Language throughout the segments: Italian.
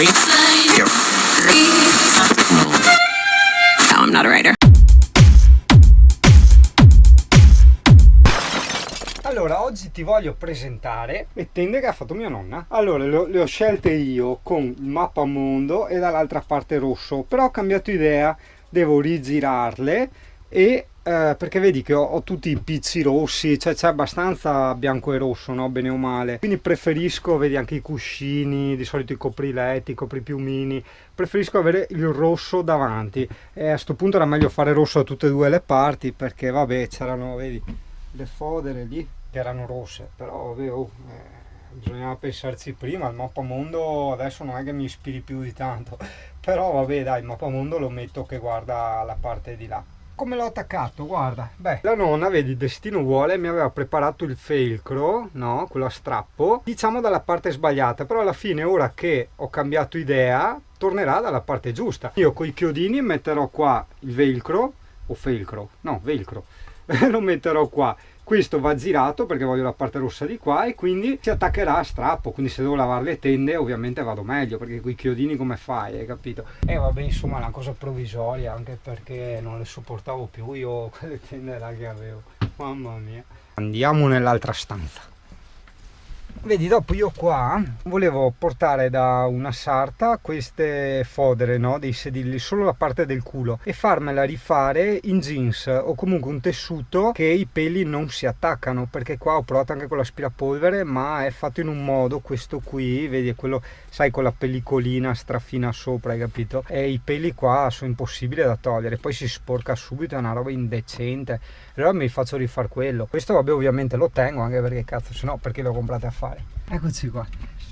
No, I'm not a writer. Allora, oggi ti voglio presentare le tende che ha fatto mia nonna. Allora, le ho scelte io con il mappamondo e dall'altra parte rosso, però ho cambiato idea, devo rigirarle e perché vedi che ho tutti i pizzi rossi, cioè c'è abbastanza bianco e rosso, no? Bene o male. Quindi preferisco, vedi, anche i cuscini, di solito i copriletti, i copripiumini, preferisco avere il rosso davanti. E a sto punto era meglio fare rosso a tutte e due le parti, perché vabbè, c'erano, vedi, le fodere lì che erano rosse, però avevo bisognava pensarci prima. Il mappamondo adesso non è che mi ispiri più di tanto, però vabbè, dai, il mappamondo lo metto che guarda la parte di là. Come l'ho attaccato? Guarda, beh, la nonna, vedi, destino vuole, mi aveva preparato il felcro, no, quello a strappo, diciamo dalla parte sbagliata, però alla fine, ora che ho cambiato idea, tornerà dalla parte giusta. Io con i chiodini metterò qua il velcro, o felcro, no, velcro, lo metterò qua. Questo va girato perché voglio la parte rossa di qua e quindi si attaccherà a strappo, quindi se devo lavare le tende ovviamente vado meglio, perché con i chiodini come fai, hai capito? E vabbè, insomma, è una cosa provvisoria, anche perché non le sopportavo più io quelle tende là che avevo, mamma mia. Andiamo nell'altra stanza. Vedi, dopo io qua volevo portare da una sarta queste fodere, no, dei sedili, solo la parte del culo, e farmela rifare in jeans o comunque un tessuto che i peli non si attaccano, perché qua ho provato anche con l'aspirapolvere, ma è fatto in un modo, questo qui, vedi, è quello, sai, con la pellicolina strafina sopra, hai capito? E i peli qua sono impossibili da togliere, poi si sporca subito, è una roba indecente. Allora mi faccio rifare quello. Questo vabbè, ovviamente lo tengo, anche perché cazzo, se no perché lo comprate a fare? Eccoci qua.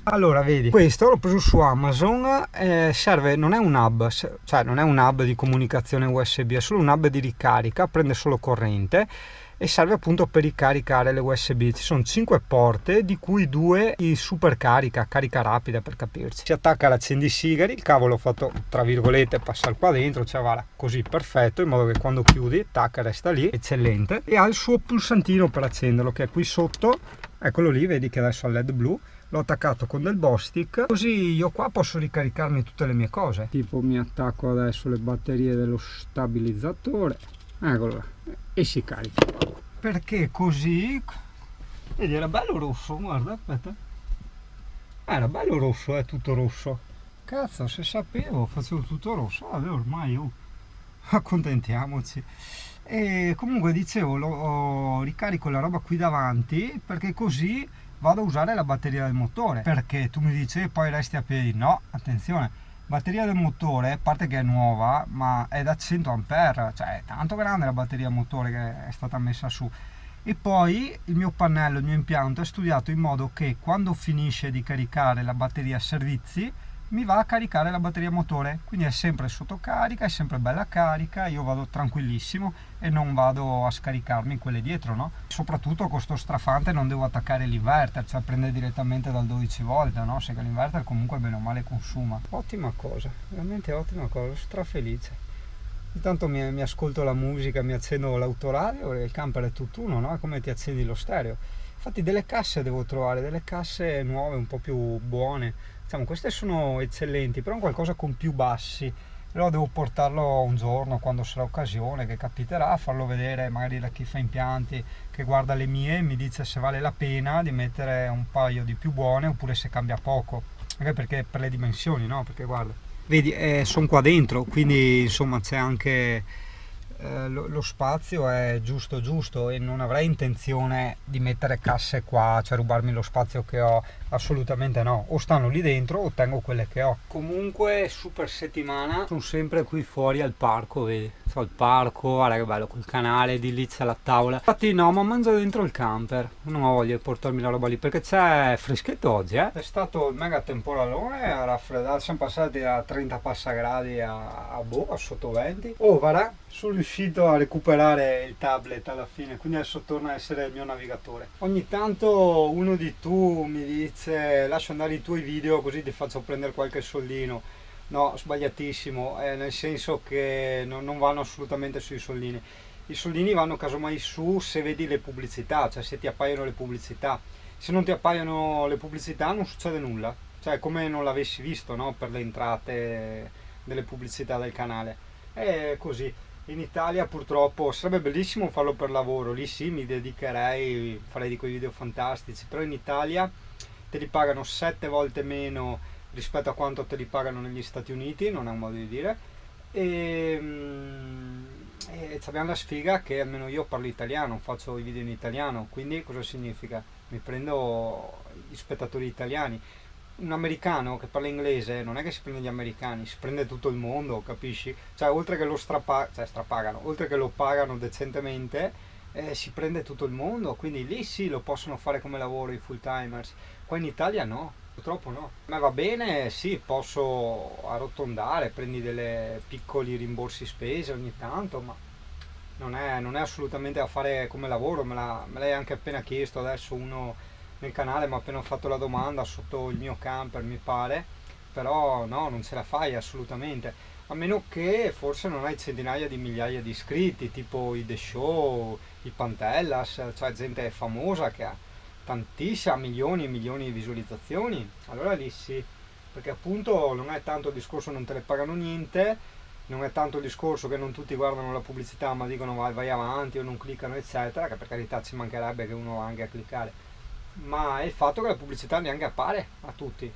Allora, vedi, questo l'ho preso su Amazon, serve, non è un hub, cioè non è un hub di comunicazione USB, è solo un hub di ricarica, prende solo corrente e serve appunto per ricaricare le USB. Ci sono 5 porte, di cui 2 di super carica rapida, per capirci. Si attacca all'accendisigari, il cavo l'ho fatto tra virgolette passare qua dentro, cioè va così perfetto, in modo che quando chiudi, tac, resta lì, eccellente. E ha il suo pulsantino per accenderlo, che è qui sotto, eccolo lì, vedi che adesso ha LED blu. L'ho attaccato con del Bostik, così io qua posso ricaricarmi tutte le mie cose. Tipo mi attacco adesso le batterie dello stabilizzatore, eccolo là, e si carica. Perché così, vedi, era bello rosso, guarda, aspetta. Era bello rosso, è tutto rosso. Cazzo, se sapevo, facevo tutto rosso, vabbè, ormai, accontentiamoci. E comunque dicevo, ricarico la roba qui davanti, perché così vado a usare la batteria del motore. Perché tu mi dici poi resti a piedi, no, attenzione, batteria del motore, a parte che è nuova, ma è da 100 ampere, cioè è tanto grande la batteria motore che è stata messa su. E poi il mio pannello, il mio impianto è studiato in modo che quando finisce di caricare la batteria servizi mi va a caricare la batteria motore, quindi è sempre sotto carica, è sempre bella carica, io vado tranquillissimo e non vado a scaricarmi quelle dietro, no? Soprattutto con sto strafante non devo attaccare l'inverter, cioè prende direttamente dal 12 volt, no? Se che l'inverter comunque bene o male consuma. Ottima cosa, veramente ottima cosa, strafelice. Intanto mi ascolto la musica, mi accendo l'autoradio, perché il camper è tutt'uno, no? È come ti accendi lo stereo. Infatti delle casse devo trovare, delle casse nuove, un po' più buone. Diciamo, queste sono eccellenti, però qualcosa con più bassi. Però devo portarlo un giorno, quando sarà occasione, che capiterà, farlo vedere magari da chi fa impianti, che guarda le mie, mi dice se vale la pena di mettere un paio di più buone oppure se cambia poco. Anche perché per le dimensioni, no? Perché guarda, vedi, sono qua dentro, quindi insomma c'è anche lo spazio è giusto, e non avrei intenzione di mettere casse qua, cioè rubarmi lo spazio che ho, assolutamente no. O stanno lì dentro o tengo quelle che ho. Comunque super settimana, sono sempre qui fuori al parco, vedi, so, il parco, guarda che bello, col canale di lì c'è la tavola. Infatti no, ma mangio dentro il camper, non ho voglia di portarmi la roba lì perché c'è freschetto oggi, è stato il mega temporalone a raffreddare, siamo passati da 30 passagradi a sotto 20. Guarda, sono riuscito a recuperare il tablet alla fine, quindi adesso torna a essere il mio navigatore. Ogni tanto uno di tu mi dice lascia andare i tuoi video così ti faccio prendere qualche soldino. No, sbagliatissimo, nel senso che non vanno assolutamente sui soldini. I soldini vanno casomai su se vedi le pubblicità, cioè se ti appaiono le pubblicità. Se non ti appaiono le pubblicità non succede nulla. cioè come non l'avessi visto, no? Per le entrate delle pubblicità del canale. È così. In Italia purtroppo sarebbe bellissimo farlo per lavoro, lì sì mi dedicherei, farei di quei video fantastici, però in Italia te li pagano 7 volte meno rispetto a quanto te li pagano negli Stati Uniti, non è un modo di dire, e, e abbiamo la sfiga che almeno io parlo italiano, faccio i video in italiano, quindi cosa significa? Mi prendo gli spettatori italiani. Un americano che parla inglese non è che si prende gli americani, si prende tutto il mondo, capisci? Cioè, oltre che lo strapagano, oltre che lo pagano decentemente, si prende tutto il mondo, quindi lì sì lo possono fare come lavoro i full timers. Qua in Italia no, purtroppo no. A me va bene, sì, posso arrotondare, prendi delle piccoli rimborsi spese ogni tanto, ma non è assolutamente da fare come lavoro, me l'hai anche appena chiesto adesso uno nel canale, mi ha appena fatto la domanda sotto il mio camper, mi pare, però no, non ce la fai assolutamente, a meno che forse non hai centinaia di migliaia di iscritti, tipo i The Show, i Pantellas, cioè gente famosa che ha tantissima, milioni e milioni di visualizzazioni, allora lì sì, perché appunto non è tanto il discorso non te ne pagano niente, non è tanto il discorso che non tutti guardano la pubblicità ma dicono vai avanti o non cliccano eccetera, che per carità ci mancherebbe che uno va anche a cliccare, ma è il fatto che la pubblicità neanche appare a tutti,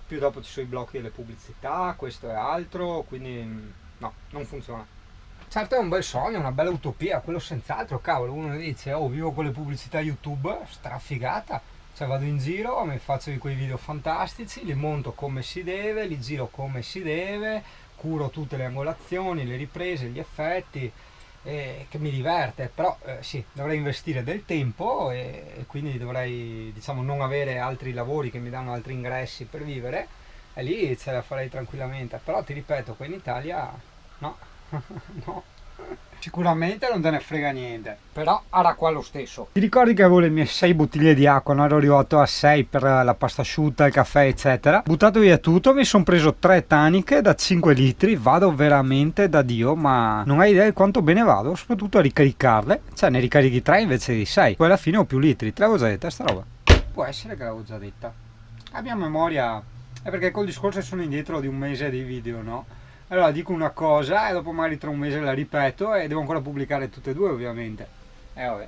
più dopo ci sono i blocchi delle pubblicità, questo e altro, quindi no, non funziona. Certo è un bel sogno, una bella utopia, quello senz'altro, cavolo, uno dice oh vivo con le pubblicità YouTube, strafigata, cioè vado in giro, mi faccio di quei video fantastici, li monto come si deve, li giro come si deve, curo tutte le angolazioni, le riprese, gli effetti, che mi diverte, però sì, dovrei investire del tempo e quindi dovrei, diciamo, non avere altri lavori che mi danno altri ingressi per vivere, e lì ce la farei tranquillamente, però ti ripeto, qua in Italia no, no. Sicuramente non te ne frega niente, però era qua lo stesso. Ti ricordi che avevo le mie 6 bottiglie di acqua, non ero arrivato a 6 per la pasta asciutta, il caffè eccetera, buttato via tutto, mi sono preso 3 taniche da 5 litri, vado veramente da Dio, ma non hai idea di quanto bene vado, soprattutto a ricaricarle, cioè ne ricarichi 3 invece di 6, poi alla fine ho più litri, te l'avevo già detta sta roba. Può essere che l'avevo già detta, abbia memoria, è perché col discorso sono indietro di un mese di video, no? Allora dico una cosa e dopo magari tra un mese la ripeto e devo ancora pubblicare tutte e due ovviamente. Vabbè.